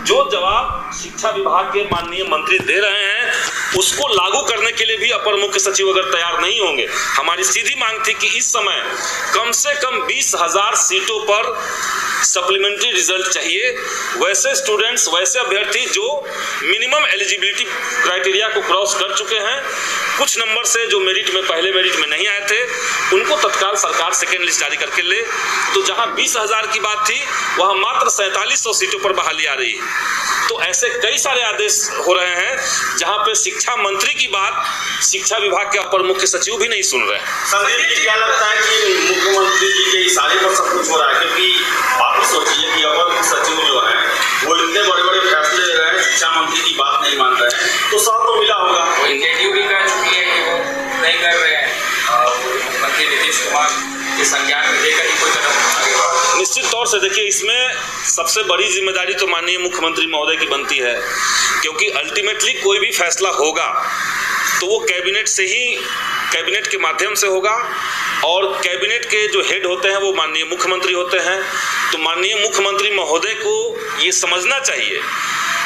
जो जवाब शिक्षा विभाग के माननीय मंत्री दे रहे हैं उसको लागू करने के लिए भी अपर मुख्य सचिव अगर तैयार नहीं होंगे, हमारी सीधी मांग थी कि इस समय कम से कम 20,000 सीटों पर सप्लीमेंट्री रिजल्ट चाहिए। वैसे स्टूडेंट्स, वैसे अभ्यर्थी जो मिनिमम एलिजिबिलिटी क्राइटेरिया को क्रॉस कर चुके हैं, कुछ नंबर से जो मेरिट में पहले मेरिट में नहीं आए थे, उनको तत्काल सरकार सेकेंड लिस्ट जारी करके ले। तो जहां 20,000 की बात थी वहां मात्र 4700 सीटों पर बहाली आ रही है। तो ऐसे कई सारे आदेश हो रहे हैं जहां पे शिक्षा मंत्री की बात शिक्षा विभाग के अपर मुख्य सचिव भी नहीं सुन रहे हैं। संदीप जी, क्या लगता है कि मुख्यमंत्री जी के इशारे पर सब कुछ हो रहा है? क्योंकि आप सोचिए कि अपर मुख्य सचिव जो है वो इतने बड़े बड़े फैसले ले रहे हैं, शिक्षा मंत्री की बात नहीं मान रहे हैं, तो सब तो मिला होगा। वो इंडिकेटिव भी कर चुकी है कि वो नहीं कर रहे हैं, मुख्यमंत्री नीतीश कुमार के संज्ञान में लेकर ही कोई कदम आगे बढ़ा। निश्चित तौर से देखिए, इसमें सबसे बड़ी जिम्मेदारी तो माननीय मुख्यमंत्री महोदय की बनती है, क्योंकि अल्टीमेटली कोई भी फैसला होगा तो वो कैबिनेट से ही, कैबिनेट के माध्यम से होगा, और कैबिनेट के जो हेड होते हैं वो माननीय मुख्यमंत्री होते हैं। तो माननीय मुख्यमंत्री महोदय को ये समझना चाहिए,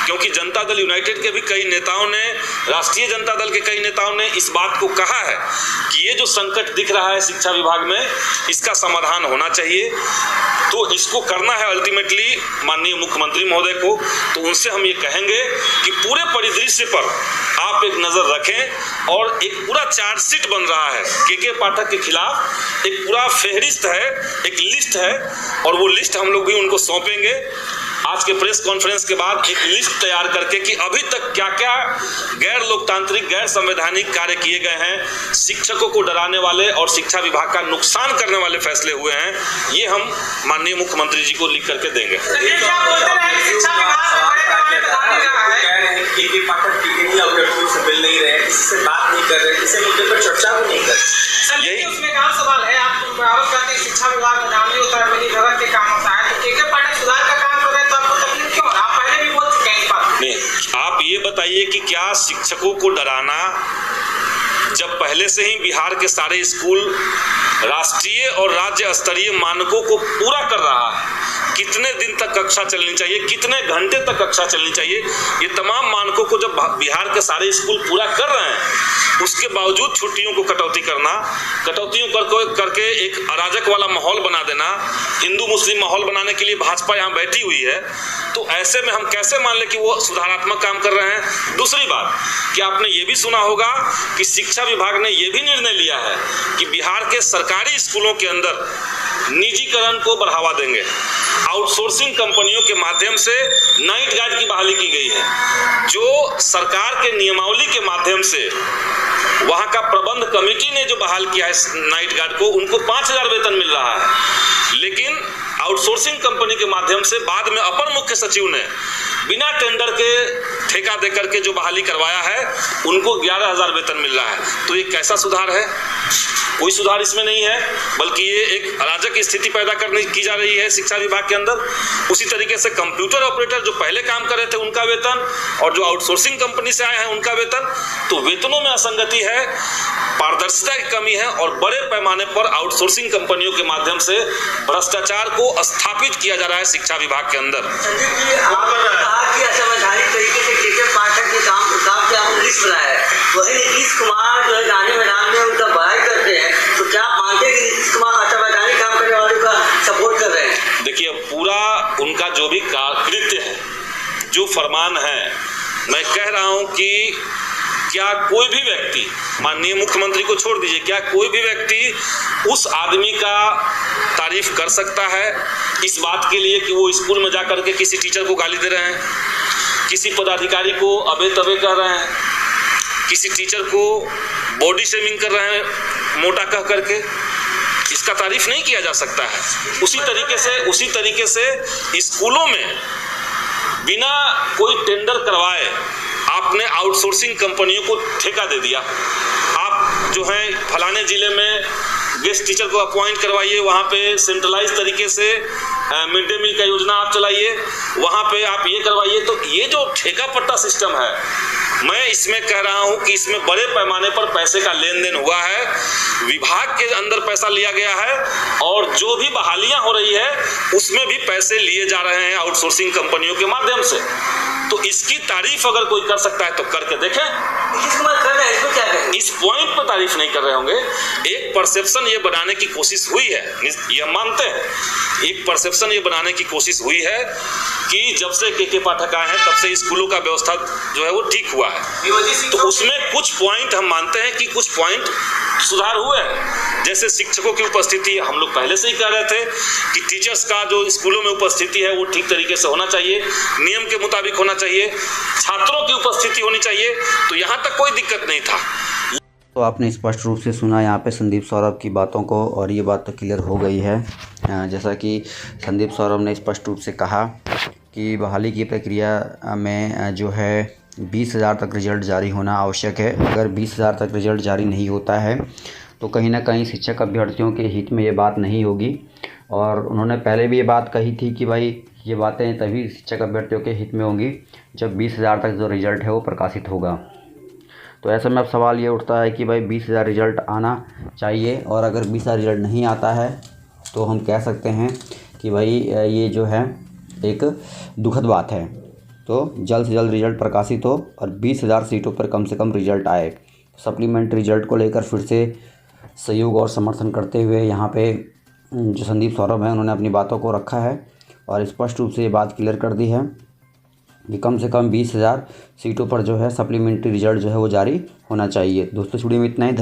क्योंकि जनता दल यूनाइटेड के भी कई नेताओं ने, राष्ट्रीय जनता दल के कई नेताओं ने इस बात को कहा है कि ये जो संकट दिख रहा है शिक्षा विभाग में, इसका समाधान होना चाहिए। तो इसको करना है अल्टीमेटली माननीय मुख्यमंत्री महोदय को। तो उनसे हम ये कहेंगे कि पूरे परिदृश्य पर आप एक नज़र रखें, और एक पूरा चार्जशीट बन रहा है के पाठक के खिलाफ, एक पूरा फेहरिस्त है, एक लिस्ट है, और वो लिस्ट हम लोग भी उनको सौंपेंगे आज के प्रेस कॉन्फ्रेंस के बाद, एक लिस्ट तैयार करके कि अभी तक क्या क्या गैर लोकतांत्रिक, गैर संवैधानिक कार्य किए गए हैं, शिक्षकों को डराने वाले और शिक्षा विभाग का नुकसान करने वाले फैसले हुए हैं, ये हम माननीय मुख्यमंत्री जी को लिख करके देंगे। मिल नहीं रहे, किसी से बात नहीं कर रहे, किसी मुद्दे पर चर्चा भी नहीं कर रहे। यही उसमें कहा सवाल है, आप बराबर कहते हैं शिक्षा विभाग में नामी होता है, मिली भगत के काम होता है, तो के पाठक सुधार का काम कर रहे हैं, तो आपको तकलीफ क्यों? आप पहले भी बोल चुके हैं इस बात नहीं, आप ये बताइए कि क्या शिक्षकों को डराना, जब पहले से ही बिहार के सारे स्कूल राष्ट्रीय और राज्य स्तरीय मानकों को पूरा कर रहा है, कितने दिन तक कक्षा चलनी चाहिए, कितने घंटे तक कक्षा चलनी चाहिए, ये तमाम मानकों को जब बिहार के सारे स्कूल पूरा कर रहे हैं, उसके बावजूद छुट्टियों को कटौती करना, कटौतियों करके एक अराजक वाला माहौल बना देना, हिंदू मुस्लिम माहौल बनाने के लिए भाजपा यहाँ बैठी हुई है, तो ऐसे में हम कैसे मान लें कि वो सुधारात्मक काम कर रहे हैं। दूसरी बात कि आपने ये भी सुना होगा कि शिक्षा विभाग ने ये भी निर्णय लिया है कि बिहार के सरकारी स्कूलों के अंदर निजीकरण को बढ़ावा देंगे, आउटसोर्सिंग कंपनियों के माध्यम से नाइट गार्ड की बहाली की गई है। जो सरकार के नियमावली के माध्यम से वहां का प्रबंध कमेटी ने जो बहाल किया है नाइट गार्ड को, उनको 5,000 वेतन मिल रहा है, लेकिन आउटसोर्सिंग कंपनी के माध्यम से बाद में अपर मुख्य सचिव ने बिना टेंडर के ठेका देकर के जो बहाली करवाया है, उनको 11,000 वेतन मिल रहा है। तो ये कैसा सुधार है? कोई सुधार इसमें नहीं है, बल्कि ये एक अराजक स्थिति पैदा करने की जा रही है शिक्षा विभाग के अंदर। उसी तरीके से कंप्यूटर ऑपरेटर जो पहले काम कर रहे थे उनका वेतन, और जो आउटसोर्सिंग कंपनी से आए हैं उनका वेतन, तो वेतनों में असंगति है, पारदर्शिता की कमी है, और बड़े पैमाने पर आउटसोर्सिंग कंपनियों के माध्यम से भ्रष्टाचार को स्थापित किया जा रहा है शिक्षा विभाग के अंदर। तरीके से के पाठक के काम हिसाब से आपने लिस्ट बनाया है, वही नीतीश कुमार जो है गाने मैदान में उनका बड़ाई करते हैं, तो क्या आप मानते हैं कि नीतीश कुमार असावैधानिक काम करने वालों का सपोर्ट कर रहे हैं? देखिए, पूरा उनका जो भी कृत्य है, जो फरमान है, मैं कह रहा हूं कि क्या कोई भी व्यक्ति, माननीय मुख्यमंत्री को छोड़ दीजिए, क्या कोई भी व्यक्ति उस आदमी का तारीफ कर सकता है इस बात के लिए कि वो स्कूल में जाकर के किसी टीचर को गाली दे रहे हैं, किसी पदाधिकारी को अबे तबे कह रहे हैं, किसी टीचर को बॉडी शेमिंग कर रहे हैं मोटा कह करके? इसका तारीफ नहीं किया जा सकता है। उसी तरीके से स्कूलों में बिना कोई टेंडर करवाए आपने आउटसोर्सिंग कंपनियों को ठेका दे दिया। आप जो है फलाने जिले में गेस्ट टीचर को अपॉइंट करवाइए, वहाँ पे सेंट्रलाइज तरीके से मिड डे मील का योजना आप चलाइए, वहाँ पे आप ये करवाइए। तो ये जो ठेका पट्टा सिस्टम है, मैं इसमें कह रहा हूँ कि इसमें बड़े पैमाने पर पैसे का लेन देन हुआ है। विभाग के अंदर पैसा लिया गया है और जो भी बहालियां हो रही है उसमें भी पैसे लिए जा रहे हैं आउटसोर्सिंग कंपनियों के माध्यम से। तो इसकी तारीफ अगर कोई कर सकता है तो करके देखें। नीतीश कुमार कर रहे हैं, इसको क्या कहें? इस पॉइंट पर तारीफ नहीं कर रहे होंगे। एक परसेप्शन ये बनाने की कोशिश हुई है, ये मानते हैं, एक परसेप्शन ये बनाने की कोशिश हुई है कि जब से के पाठक आए हैं तब से स्कूलों का व्यवस्था जो है वो ठीक हुआ है। तो उसमें कुछ पॉइंट हम मानते हैं कि कुछ पॉइंट सुधार हुए हैं। जैसे शिक्षकों की उपस्थिति, हम लोग पहले से ही कह रहे थे कि टीचर्स का जो स्कूलों में उपस्थिति है वो ठीक तरीके से होना चाहिए, नियम के मुताबिक होना चाहिए, छात्रों की उपस्थिति होनी चाहिए। तो यहाँ तक कोई दिक्कत नहीं था। तो आपने स्पष्ट रूप से सुना यहाँ पे संदीप सौरभ की बातों को, और ये बात तो क्लियर हो गई है। जैसा कि संदीप सौरभ ने स्पष्ट रूप से कहा कि बहाली की प्रक्रिया में जो है 20,000 तक रिजल्ट जारी होना आवश्यक है। अगर 20,000 तक रिजल्ट जारी नहीं होता है तो कहीं ना कहीं शिक्षक अभ्यर्थियों के हित में ये बात नहीं होगी। और उन्होंने पहले भी ये बात कही थी कि भाई ये बातें तभी शिक्षक अभ्यर्थियों के हित में होंगी जब 20,000 तक जो रिज़ल्ट है वो प्रकाशित होगा। तो ऐसे में अब सवाल ये उठता है कि भाई 20,000 रिज़ल्ट आना चाहिए, और अगर 20,000 रिज़ल्ट नहीं आता है तो हम कह सकते हैं कि भाई ये जो है एक दुखद बात है। तो जल्द से जल्द रिज़ल्ट प्रकाशित हो और 20,000 सीटों पर कम से कम रिज़ल्ट आए। सप्लीमेंट्री रिज़ल्ट को लेकर फिर से सहयोग और समर्थन करते हुए यहाँ पे जो संदीप सौरभ हैं उन्होंने अपनी बातों को रखा है और स्पष्ट रूप से ये बात क्लियर कर दी है कि कम से कम 20,000 सीटों पर जो है सप्लीमेंट्री रिज़ल्ट जो है वो जारी होना चाहिए। दोस्तों, वीडियो में इतना ही। धन्यवाद।